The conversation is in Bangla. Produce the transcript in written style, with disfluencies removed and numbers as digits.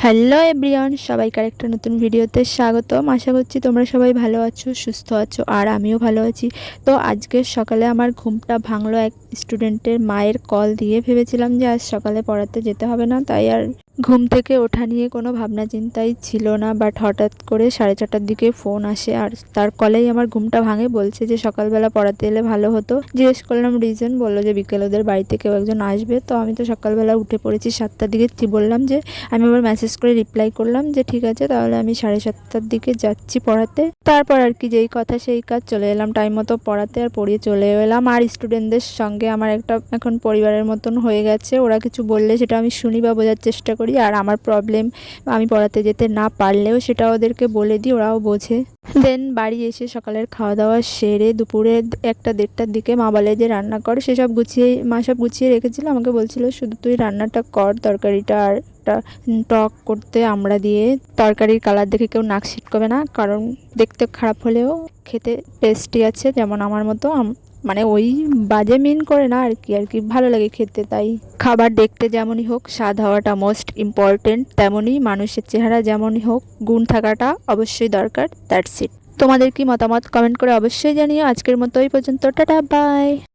হ্যালো এভরিওয়ান, সবাইকার একটা নতুন ভিডিওতে স্বাগতম। আশা করছি তোমরা সবাই ভালো আছো, সুস্থ আছো, আর আমিও ভালো আছি। তো আজকে সকালে আমার ঘুমটা ভাঙলো এক স্টুডেন্টের মায়ের কল দিয়ে। ভেবেছিলাম যে আজ সকালে পড়াতে যেতে হবে না, তাই আর ঘুম থেকে ওঠা নিয়ে কোনো ভাবনা চিন্তাই ছিল না। বাট হঠাৎ করে 4:30টার দিকে ফোন আসে, আর তার কলেই আমার ঘুমটা ভাঙে। বলছে যে সকালবেলা পড়াতে এলে ভালো হতো। জিজ্ঞেস করলাম রিজন, বললো যে বিকেল ওদের বাড়িতে কেউ একজন আসবে। তো আমি তো সকালবেলা উঠে পড়েছি 7টার দিকে। বললাম যে আমি আবার মেসেজ করে রিপ্লাই করলাম যে ঠিক আছে, তাহলে আমি 7:30টার দিকে যাচ্ছি পড়াতে। তারপর আর কি, যেই কথা সেই কাজ, চলে এলাম টাইম মতো পড়াতে, আর পড়িয়ে চলে এলাম। আর স্টুডেন্টদের সঙ্গে আমার একটা এখন পরিবারের মতন হয়ে গেছে। ওরা কিছু বললে সেটা আমি শুনি বা বোঝার চেষ্টা করি, আর আমার প্রবলেম আমি পড়াতে যেতে না পারলেও সেটা ওদেরকে বলে দিই, ওরাও বোঝে। দেন বাড়ি এসে সকালের খাওয়া দাওয়া সেরে দুপুরে 1টা-1:30টার দিকে মা বলে যে রান্না কর। মা সব গুছিয়ে রেখেছিল, আমাকে বলছিল শুধু তুই রান্নাটা কর, তরকারিটা আর একটা টক করতে আমড়া দিয়ে। তরকারির কালার দেখে কেউ নাক ছিটকবে না, কারণ দেখতে খারাপ হলেও খেতে টেস্টি আছে, যেমন আমার মতো। মানে ওই বাজে মিন করে না আর কি ভালো লাগে খেতে। তাই খাবার দেখতে যেমনই হোক, স্বাদ হওয়াটা মোস্ট ইম্পর্টেন্ট, তেমনই মানুষের চেহারা যেমনই হোক, গুণ থাকাটা অবশ্যই দরকার। That's it. তোমাদের কি মতামত কমেন্ট করে অবশ্যই জানিও। আজকের মতো এই পর্যন্ত, টাটা বাই।